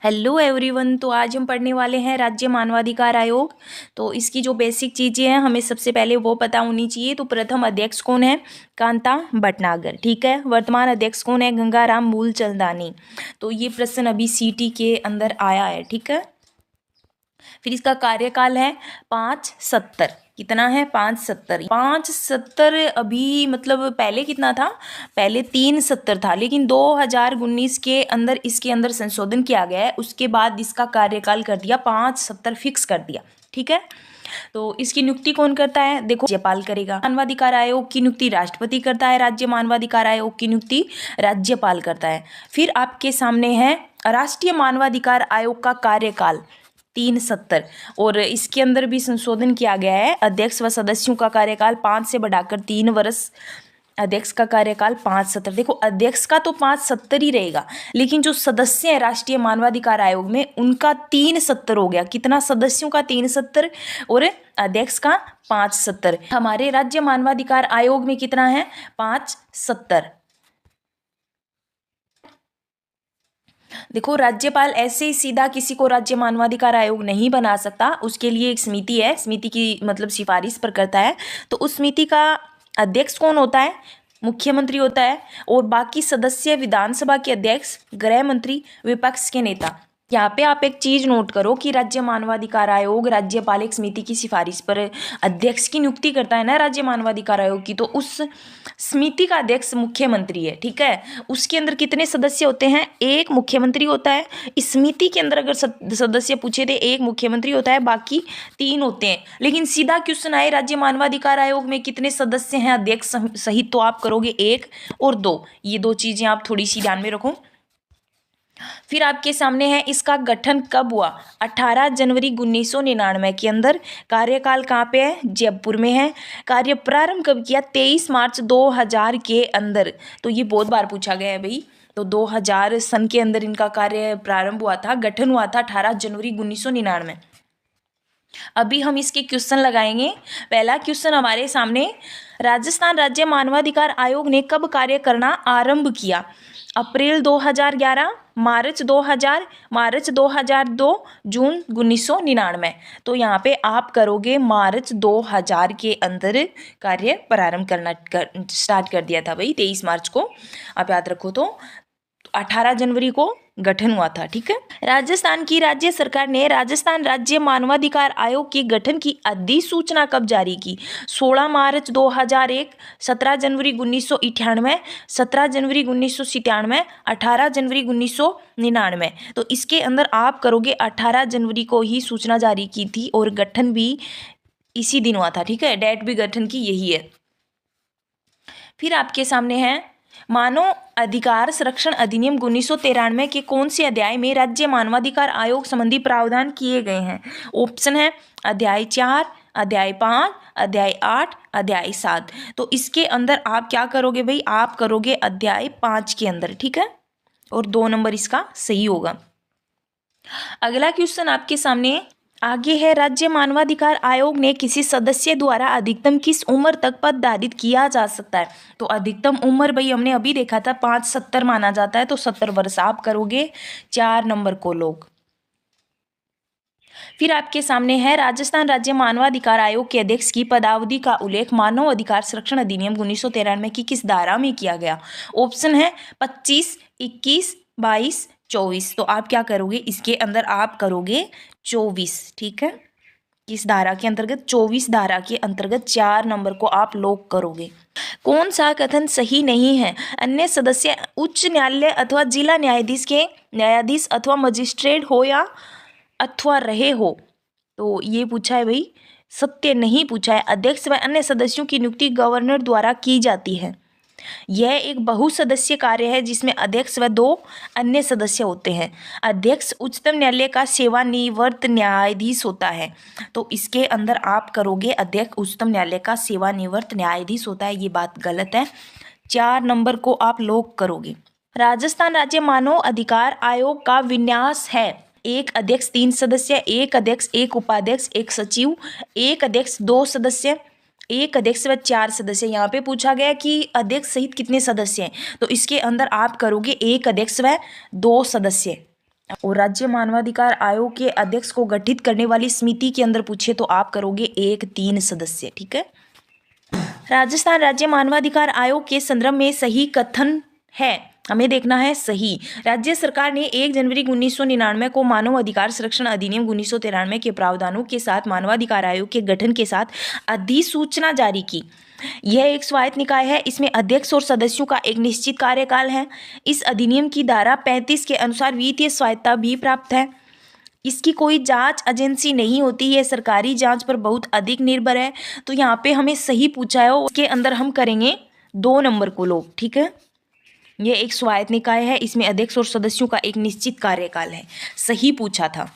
Hello everyone. तो आज हम पढ़ने वाले हैं राज्य मानवाधिकार आयोग। तो इसकी जो बेसिक चीज़ें हैं हमें सबसे पहले वो पता होनी चाहिए। तो प्रथम अध्यक्ष कौन है? कांता भटनागर। ठीक है। वर्तमान अध्यक्ष कौन है? गंगाराम मूलचंदानी। तो ये प्रश्न अभी सीटी के अंदर आया है। ठीक है। फिर इसका कार्यकाल है 570। कितना है? 570। 570 अभी मतलब पहले कितना था? पहले 370 था, लेकिन 2019 के अंदर इसके अंदर संशोधन किया गया है। उसके बाद इसका कार्यकाल कर दिया 570 फिक्स कर दिया। ठीक है। तो इसकी नियुक्ति कौन करता है? देखो, राज्यपाल करेगा। मानवाधिकार आयोग की नियुक्ति राष्ट्रपति करता है। राज्य मानवाधिकार आयोग की नियुक्ति राज्यपाल करता है। फिर आपके सामने है राष्ट्रीय मानवाधिकार आयोग का कार्यकाल 370, और इसके अंदर भी संशोधन किया गया है। अध्यक्ष व सदस्यों का कार्यकाल 5 से बढ़ाकर 3 वर्ष। अध्यक्ष का कार्यकाल 570। देखो, अध्यक्ष का तो 570 ही रहेगा, लेकिन जो सदस्य है राष्ट्रीय मानवाधिकार आयोग में उनका 370 हो गया। कितना? सदस्यों का 370 और अध्यक्ष का 570। हमारे राज्य मानवाधिकार आयोग में कितना है? 570। देखो, राज्यपाल ऐसे ही सीधा किसी को राज्य मानवाधिकार आयोग नहीं बना सकता। उसके लिए एक समिति है, समिति की मतलब सिफारिश पर करता है। तो उस समिति का अध्यक्ष कौन होता है? मुख्यमंत्री होता है। और बाकी सदस्य विधानसभा के अध्यक्ष, गृह मंत्री, विपक्ष के नेता। यहाँ पे आप एक चीज नोट करो कि राज्य मानवाधिकार आयोग राज्यपाल एक समिति की सिफारिश पर अध्यक्ष की नियुक्ति करता है ना, राज्य मानवाधिकार आयोग की। तो उस समिति का अध्यक्ष मुख्यमंत्री है। ठीक है। उसके अंदर कितने सदस्य होते हैं? एक मुख्यमंत्री होता है। इस समिति के अंदर अगर सदस्य पूछे थे, एक मुख्यमंत्री होता है, बाकी 3 होते हैं। लेकिन सीधा क्वेश्चन आए राज्य मानवाधिकार आयोग में कितने सदस्य हैं अध्यक्ष सहित, तो आप करोगे 1 और 2। ये 2 चीजें आप थोड़ी सी ध्यान में रखो। फिर आपके सामने है इसका गठन कब हुआ? 18 जनवरी 1999 के अंदर। कार्यकाल कहाँ पे है? जयपुर में है। कार्य प्रारंभ कब किया? 23 मार्च 2000 के अंदर। तो ये बहुत बार पूछा गया है भाई। तो 2000 सन के अंदर इनका कार्य प्रारंभ हुआ था। गठन हुआ था 18 जनवरी 1999। अभी हम इसके क्वेश्चन लगाएंगे। पहला क्वेश्चन हमारे सामने, राजस्थान राज्य मानवाधिकार आयोग ने कब कार्य करना आरंभ किया? अप्रैल 2011, मार्च 2000, मार्च 2002, जून 1999। तो यहाँ पे आप करोगे मार्च 2000 के अंदर कार्य प्रारंभ करना स्टार्ट कर दिया था भाई, 23 मार्च को। आप याद रखो। तो 18 जनवरी को गठन हुआ था। ठीक है। राजस्थान की राज्य सरकार ने राजस्थान राज्य मानवाधिकार आयोग के गठन की अधिसूचना कब जारी की? 16 मार्च 2001, 17 जनवरी 1998, 17 जनवरी 1997, 18 जनवरी 1999। तो इसके अंदर आप करोगे 18 जनवरी को ही सूचना जारी की थी, और गठन भी इसी दिन हुआ था। ठीक है। डेट भी गठन की यही है। फिर आपके सामने है मानव अधिकार संरक्षण अधिनियम 1993 के कौन से अध्याय में राज्य मानवाधिकार आयोग संबंधी प्रावधान किए गए हैं? ऑप्शन है अध्याय 4, अध्याय 5, अध्याय 8, अध्याय 7। तो इसके अंदर आप क्या करोगे भाई? आप करोगे अध्याय 5 के अंदर। ठीक है। और 2 नंबर इसका सही होगा। अगला क्वेश्चन आपके सामने आगे है, राज्य मानवाधिकार आयोग ने किसी सदस्य द्वारा अधिकतम किस उम्र तक पद धारित किया जा सकता है? तो अधिकतम उम्र भाई हमने अभी देखा था 570 माना जाता है। तो 70 वर्ष आप करोगे 4 नंबर को लोग। फिर आपके सामने है राजस्थान राज्य मानवाधिकार आयोग के अध्यक्ष की पदावधि का उल्लेख मानव अधिकार संरक्षण अधिनियम 1993 की किस धारा में किया गया? ऑप्शन है 25, 21, 22, 24। तो आप क्या करोगे? इसके अंदर आप करोगे 24। ठीक है। किस धारा के अंतर्गत? 24 धारा के अंतर्गत 4 नंबर को आप लॉक करोगे। कौन सा कथन सही नहीं है? अन्य सदस्य उच्च न्यायालय अथवा जिला न्यायाधीश के न्यायाधीश अथवा मजिस्ट्रेट हो या अथवा रहे हो। तो ये पूछा है भाई, सत्य नहीं पूछा है। अध्यक्ष व अन्य सदस्यों की नियुक्ति गवर्नर द्वारा की जाती है। यह एक बहुसदस्यीय कार्य है जिसमें अध्यक्ष व 2 अन्य सदस्य होते हैं। अध्यक्ष उच्चतम न्यायालय का सेवानिवृत्त न्यायाधीश होता है। तो इसके अंदर आप करोगे अध्यक्ष उच्चतम न्यायालय का सेवानिवृत्त न्यायाधीश होता है। ये बात गलत है। 4 नंबर को आप लॉक करोगे। राजस्थान राज्य मानव अधिकार आयोग का विन्यास है: 1 अध्यक्ष, 3 सदस्य, 1 अध्यक्ष, 1 उपाध्यक्ष, 1 सचिव, 1 अध्यक्ष, 2 सदस्य, 1 अध्यक्ष व 4 सदस्य। यहाँ पे पूछा गया कि अध्यक्ष सहित कितने सदस्य हैं। तो इसके अंदर आप करोगे 1 अध्यक्ष व 2 सदस्य। और राज्य मानवाधिकार आयोग के अध्यक्ष को गठित करने वाली समिति के अंदर पूछे तो आप करोगे 1-3 सदस्य। ठीक है। राजस्थान राज्य मानवाधिकार आयोग के संदर्भ में सही कथन है, हमें देखना है सही। राज्य सरकार ने 1 जनवरी 1999 को मानव अधिकार संरक्षण अधिनियम 1993 के प्रावधानों के साथ मानवाधिकार आयोग के गठन के साथ अधिसूचना जारी की। यह एक स्वायत्त निकाय है, इसमें अध्यक्ष और सदस्यों का एक निश्चित कार्यकाल है। इस अधिनियम की धारा 35 के अनुसार वित्तीय स्वायत्तता भी प्राप्त है। इसकी कोई जांच एजेंसी नहीं होती, यह सरकारी जांच पर बहुत अधिक निर्भर है। तो यहाँ पे हमें सही पूछा है, उसके अंदर हम करेंगे 2 नंबर को लोग। ठीक है। यह एक स्वायत्त निकाय है, इसमें अध्यक्ष और सदस्यों का एक निश्चित कार्यकाल है, सही पूछा था।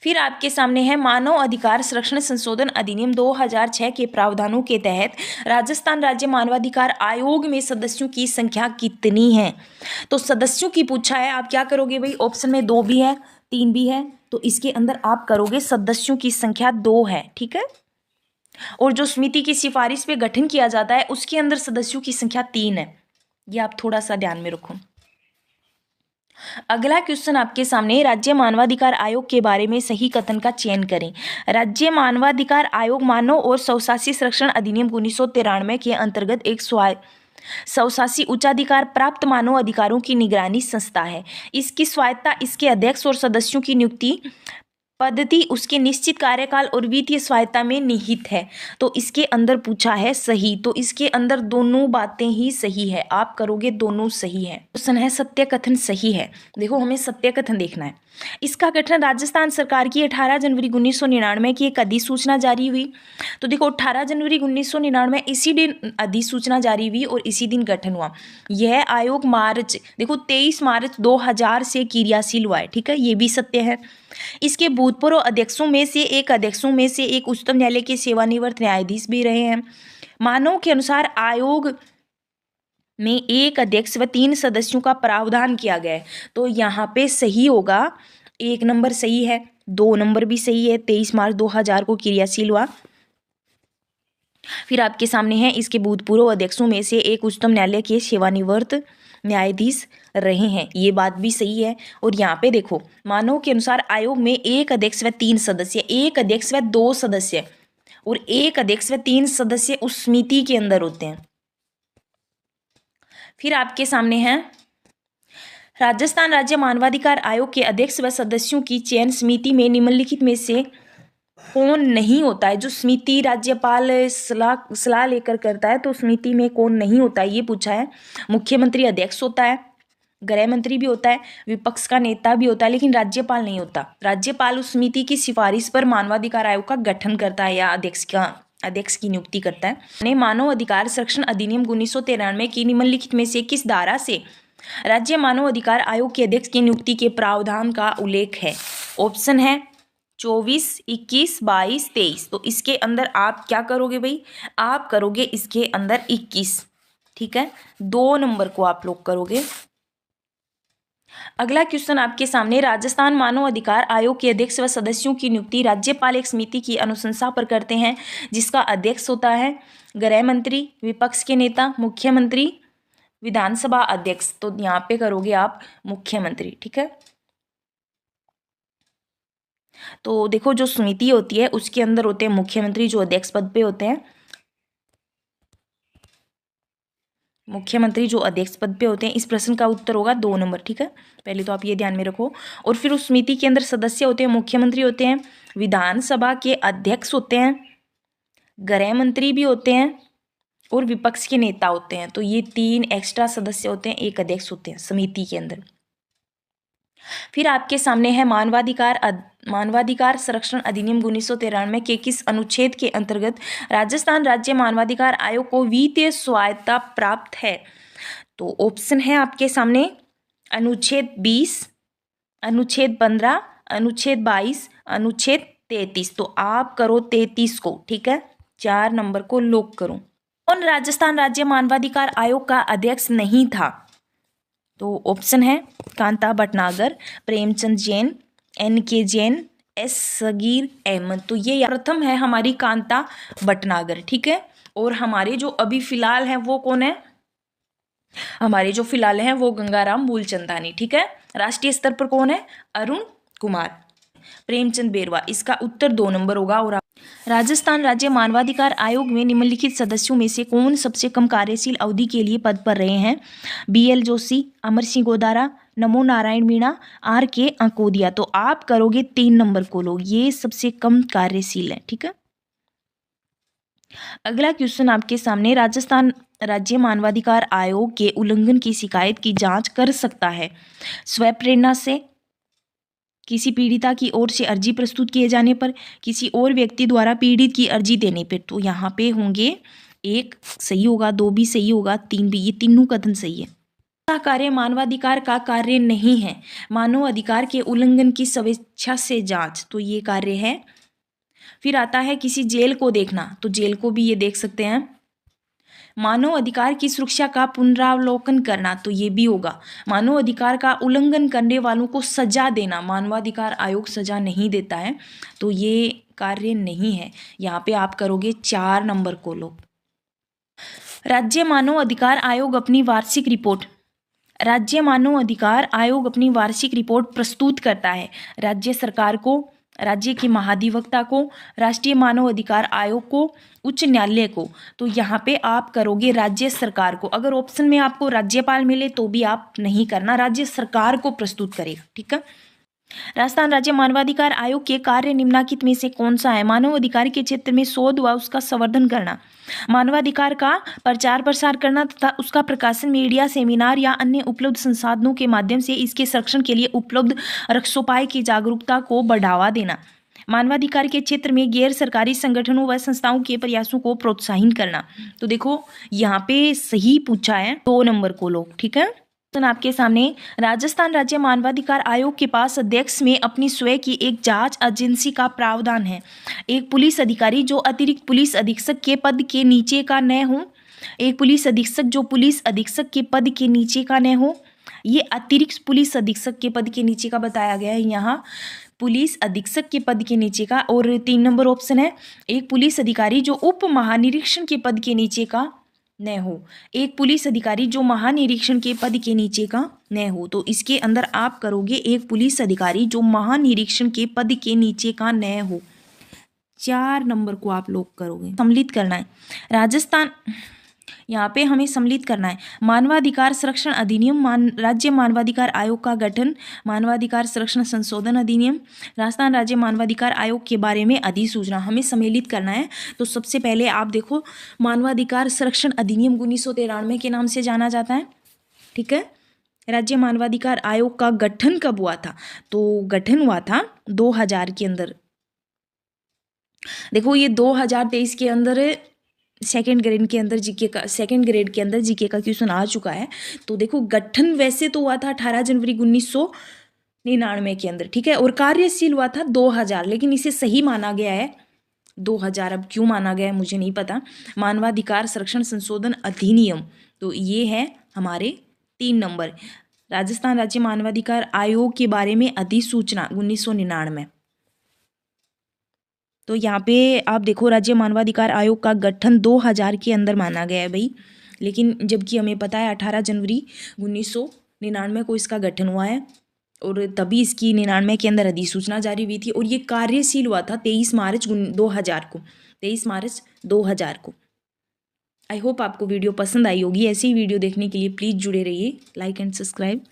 फिर आपके सामने है मानव अधिकार संरक्षण संशोधन अधिनियम 2006 के प्रावधानों के तहत राजस्थान राज्य मानवाधिकार आयोग में सदस्यों की संख्या कितनी है। तो सदस्यों की पूछा है, आप क्या करोगे भाई, ऑप्शन में 2 भी है 3 भी है, तो इसके अंदर आप करोगे सदस्यों की संख्या 2 है। ठीक है। और जो समिति की सिफारिश पे गठन किया जाता है उसके अंदर सदस्यों की संख्या 3 है, ये आप थोड़ा सा ध्यान में रखो। अगला क्वेश्चन आपके सामने, राज्य मानवाधिकार आयोग के बारे में सही कथन का चयन करें। राज्य मानवाधिकार आयोग मानव और स्वशासी संरक्षण अधिनियम 1993 के अंतर्गत एक स्वशासी उच्चाधिकार प्राप्त मानव अधिकारों की निगरानी संस्था है। इसकी स्वायत्तता इसके अध्यक्ष और सदस्यों की नियुक्ति पद्धति, उसके निश्चित कार्यकाल और वित्तीय स्वायत्तता में निहित है। तो इसके अंदर पूछा है सही, तो इसके अंदर दोनों बातें ही सही है, आप करोगे दोनों सही है। क्वेश्चन है सत्य कथन सही है। देखो हमें सत्य कथन देखना है। इसका गठन राजस्थान सरकार की 18 जनवरी 1999 की एक अधिसूचना जारी हुई। तो देखो 18 जनवरी 1999 इसी दिन अधिसूचना जारी हुई और इसी दिन गठन हुआ। यह आयोग देखो 23 मार्च 2000 से क्रियाशील हुआ है। ठीक है, ये भी सत्य है। इसके भूतपूर्व अध्यक्षों में से एक उच्चतम न्यायालय के सेवानिवृत्त न्यायाधीश भी रहे हैं। मानव के अनुसार आयोग में 1 अध्यक्ष व 3 सदस्यों का प्रावधान किया गया है। तो यहाँ पे सही होगा, 1 नंबर सही है, 2 नंबर भी सही है। 23 मार्च 2000 को क्रियाशील हुआ। फिर आपके सामने है इसके भूतपूर्व अध्यक्षों में से एक उच्चतम न्यायालय के सेवानिवृत्त न्यायाधीश रहे हैं, ये बात भी सही है। और यहाँ पे देखो मानव के अनुसार आयोग में 1 अध्यक्ष व 3 सदस्य, 1 अध्यक्ष व 2 सदस्य और 1 अध्यक्ष व 3 सदस्य उस समिति के अंदर होते हैं। फिर आपके सामने है राजस्थान राज्य मानवाधिकार आयोग के अध्यक्ष व सदस्यों की चयन समिति में निम्नलिखित में से कौन नहीं होता है। जो समिति राज्यपाल सलाह लेकर करता है, तो समिति में कौन नहीं होता है ये पूछा है। मुख्यमंत्री अध्यक्ष होता है, गृह मंत्री भी होता है, विपक्ष का नेता भी होता है, लेकिन राज्यपाल नहीं होता। राज्यपाल उस समिति की सिफारिश पर मानवाधिकार आयोग का गठन करता है या अध्यक्ष की नियुक्ति करता है। मानव अधिकार संरक्षण अधिनियम 1993 की निम्नलिखित में से किस धारा से राज्य मानव अधिकार आयोग के अध्यक्ष की नियुक्ति के प्रावधान का उल्लेख है। ऑप्शन है 24, 21, 22, 23। तो इसके अंदर आप क्या करोगे भाई, आप करोगे इसके अंदर 21। ठीक है, 2 नंबर को आप लोग करोगे। अगला क्वेश्चन आपके सामने, राजस्थान मानव अधिकार आयोग के अध्यक्ष व सदस्यों की नियुक्ति राज्यपाल एक समिति की अनुशंसा पर करते हैं, जिसका अध्यक्ष होता है गृह मंत्री, विपक्ष के नेता, मुख्यमंत्री, विधानसभा अध्यक्ष। तो यहाँ पे करोगे आप मुख्यमंत्री। ठीक है, तो देखो जो समिति होती है उसके अंदर होते हैं मुख्यमंत्री, जो अध्यक्ष पद पे होते हैं, मुख्यमंत्री जो अध्यक्ष पद पे होते हैं। इस प्रश्न का उत्तर होगा 2 नंबर। ठीक है, पहले तो आप ये ध्यान में रखो। और फिर उस समिति के अंदर सदस्य होते हैं, मुख्यमंत्री होते हैं, विधानसभा के अध्यक्ष होते हैं, गृह मंत्री भी होते हैं और विपक्ष के नेता होते हैं। तो ये 3 एक्स्ट्रा सदस्य होते हैं, 1 अध्यक्ष होते हैं समिति के अंदर। फिर आपके सामने है मानवाधिकार संरक्षण अधिनियम 1993 के किस अनुच्छेद के अंतर्गत राजस्थान राज्य मानवाधिकार आयोग को वित्तीय स्वायत्तता प्राप्त है। तो ऑप्शन है आपके सामने अनुच्छेद 20, अनुच्छेद 15, अनुच्छेद 22, अनुच्छेद 33। तो आप करो 33 को। ठीक है, 4 नंबर को लॉक करो। कौन राजस्थान राज्य मानवाधिकार आयोग का अध्यक्ष नहीं था। तो ऑप्शन है कांता भटनागर, प्रेमचंद जैन, NK जैन, S सगीर अहमद। तो ये प्रथम है हमारी कांता भटनागर। ठीक है, और हमारे जो अभी फिलहाल है वो कौन है, हमारे जो फिलहाल हैं वो गंगाराम मूलचंदानी, ठीक है। राष्ट्रीय स्तर पर कौन है? अरुण कुमार। प्रेमचंद बेरवा, इसका उत्तर 2 नंबर होगा। और राजस्थान राज्य मानवाधिकार आयोग में निम्नलिखित सदस्यों में से कौन सबसे कम कार्यशील अवधि के लिए पद पर रहे हैं? BL जोशी, अमर सिंह गोदारा, नमो नारायण मीणा, RK अंकोदिया। तो आप करोगे 3 नंबर को लोग, ये सबसे कम कार्यशील है, ठीक है। अगला क्वेश्चन आपके सामने, राजस्थान राज्य मानवाधिकार आयोग के उल्लंघन की शिकायत की जांच कर सकता है स्वप्रेरणा से, किसी पीड़िता की ओर से अर्जी प्रस्तुत किए जाने पर, किसी और व्यक्ति द्वारा पीड़ित की अर्जी देने पर। तो यहाँ पे होंगे 1 सही होगा, 2 भी सही होगा, 3 भी, ये तीनों कथन सही है। ऐसा कार्य मानवाधिकार का कार्य नहीं है, मानव अधिकार के उल्लंघन की स्वेच्छा से जांच, तो ये कार्य है। फिर आता है किसी जेल को देखना, तो जेल को भी ये देख सकते हैं। मानव अधिकार की सुरक्षा का पुनरावलोकन करना, तो ये भी होगा। मानव अधिकार का उल्लंघन करने वालों को सजा देना, मानवाधिकार आयोग सजा नहीं देता है, तो ये कार्य नहीं है। यहाँ पे आप करोगे 4 नंबर को लोग। राज्य मानव अधिकार आयोग अपनी वार्षिक रिपोर्ट, राज्य मानव अधिकार आयोग अपनी वार्षिक रिपोर्ट प्रस्तुत करता है राज्य सरकार को, राज्य के महाधिवक्ता को, राष्ट्रीय मानव अधिकार आयोग को, उच्च न्यायालय को। तो यहाँ पे आप करोगे राज्य सरकार को। अगर ऑप्शन में आपको राज्यपाल मिले तो भी आप नहीं करना, राज्य सरकार को प्रस्तुत करेगा, ठीक है। राजस्थान राज्य मानवाधिकार आयोग के कार्य निम्नलिखित में से कौन सा है? मानव अधिकार के क्षेत्र में शोध व उसका संवर्धन करना, मानवाधिकार का प्रचार प्रसार करना तथा उसका प्रकाशन, मीडिया, सेमिनार या अन्य उपलब्ध संसाधनों के माध्यम से इसके संरक्षण के लिए उपलब्ध रक्षोपाय की जागरूकता को बढ़ावा देना, मानवाधिकार के क्षेत्र में गैर सरकारी संगठनों व संस्थाओं के प्रयासों को प्रोत्साहित करना। तो देखो यहाँ पे सही पूछा है 2 नंबर को लोग, ठीक है। आपके सामने, राजस्थान राज्य मानवाधिकार आयोग के पास अध्यक्ष में अपनी स्वयं की एक जांच एजेंसी का प्रावधान है। एक पुलिस अधिकारी जो अतिरिक्त पुलिस अधीक्षक के पद के नीचे का न हो, एक पुलिस अधीक्षक जो पुलिस अधीक्षक के पद के नीचे का न हो, ये अतिरिक्त पुलिस अधीक्षक के पद के नीचे का बताया गया है यहाँ, पुलिस अधीक्षक के पद के नीचे का। और 3 नंबर ऑप्शन है, एक पुलिस अधिकारी जो उप महानिरीक्षण के पद के नीचे का न हो, एक पुलिस अधिकारी जो महानिरीक्षण के पद के नीचे का न हो। तो इसके अंदर आप करोगे एक पुलिस अधिकारी जो महानिरीक्षण के पद के नीचे का न हो, 4 नंबर को आप लोग करोगे। सम्मिलित करना है राजस्थान, यहाँ पे हमें सम्मिलित करना है। मानवाधिकार संरक्षण अधिनियम, राज्य मानवाधिकार आयोग का गठन, मानवाधिकार संरक्षण संशोधन अधिनियम, राजस्थान राज्य मानवाधिकार आयोग के बारे में अधिसूचना, हमें सम्मिलित करना है। तो सबसे पहले आप देखो, मानवाधिकार संरक्षण अधिनियम 1993 के नाम से जाना जाता है, ठीक है। राज्य मानवाधिकार आयोग का गठन कब हुआ था? तो गठन हुआ था 2000 के अंदर। देखो ये 2023 के अंदर सेकेंड ग्रेड के अंदर जीके का क्वेश्चन आ चुका है। तो देखो गठन वैसे तो हुआ था 18 जनवरी 1999 के अंदर, ठीक है, और कार्यशील हुआ था 2000, लेकिन इसे सही माना गया है 2000। अब क्यों माना गया है मुझे नहीं पता। मानवाधिकार संरक्षण संशोधन अधिनियम, तो ये है हमारे 3 नंबर। राजस्थान राज्य मानवाधिकार आयोग के बारे में अधिसूचना 1999। तो यहाँ पे आप देखो, राज्य मानवाधिकार आयोग का गठन 2000 के अंदर माना गया है भाई, लेकिन जबकि हमें पता है 18 जनवरी 1999 को इसका गठन हुआ है, और तभी इसकी 99 के अंदर अधिसूचना जारी हुई थी, और ये कार्यशील हुआ था 23 मार्च 2000 को। आई होप आपको वीडियो पसंद आई होगी। ऐसी ही वीडियो देखने के लिए प्लीज़ जुड़े रहिए, लाइक एंड सब्सक्राइब।